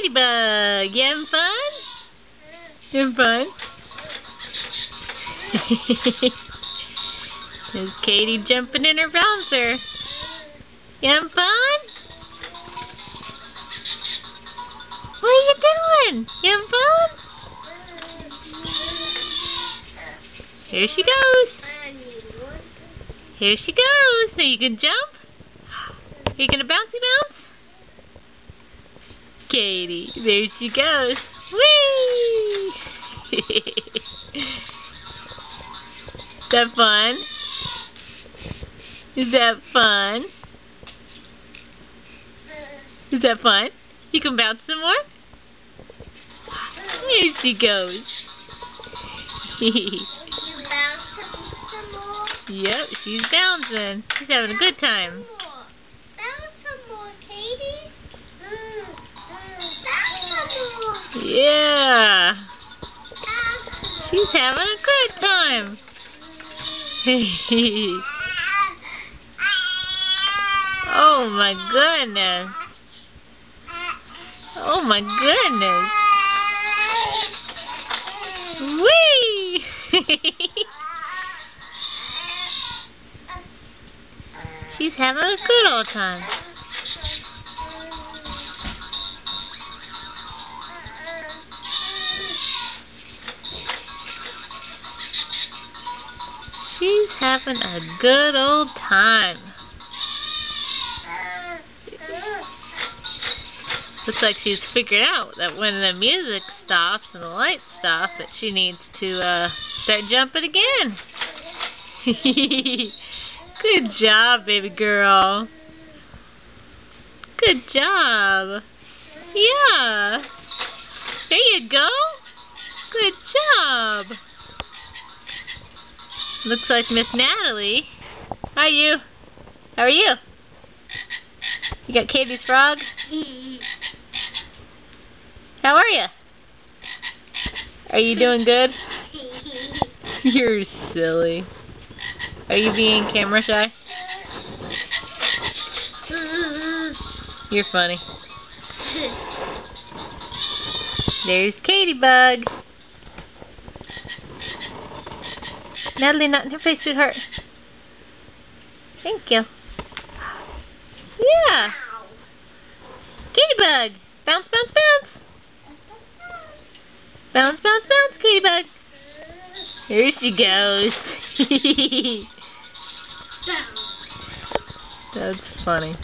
Ladybug, you having fun? You having fun? There's Katie jumping in her bouncer. You having fun? What are you doing? You having fun? Here she goes. Here she goes. So you can jump? Are you going to bouncy bounce? Katie, there she goes. Whee! Is that fun? Is that fun? Is that fun? You can bounce some more? Here she goes. Yep, she's bouncing. She's having a good time. Yeah. She's having a good time. Oh my goodness. Oh my goodness. Whee! She's having a good old time. She's having a good old time. Looks like she's figured out that when the music stops and the lights stop, that she needs to start jumping again. Good job, baby girl. Good job. Yeah. There you go. Good job. Looks like Miss Natalie. Hi, you. How are you? You got Katie's frog? How are you? Are you doing good? You're silly. Are you being camera shy? You're funny. There's Katie Bug. Natalie, not in her face, sweetheart. Thank you. Yeah. Katie Bug. Bounce, bounce, bounce. Bounce, bounce, bounce, Katie Bug. Here she goes. That's funny.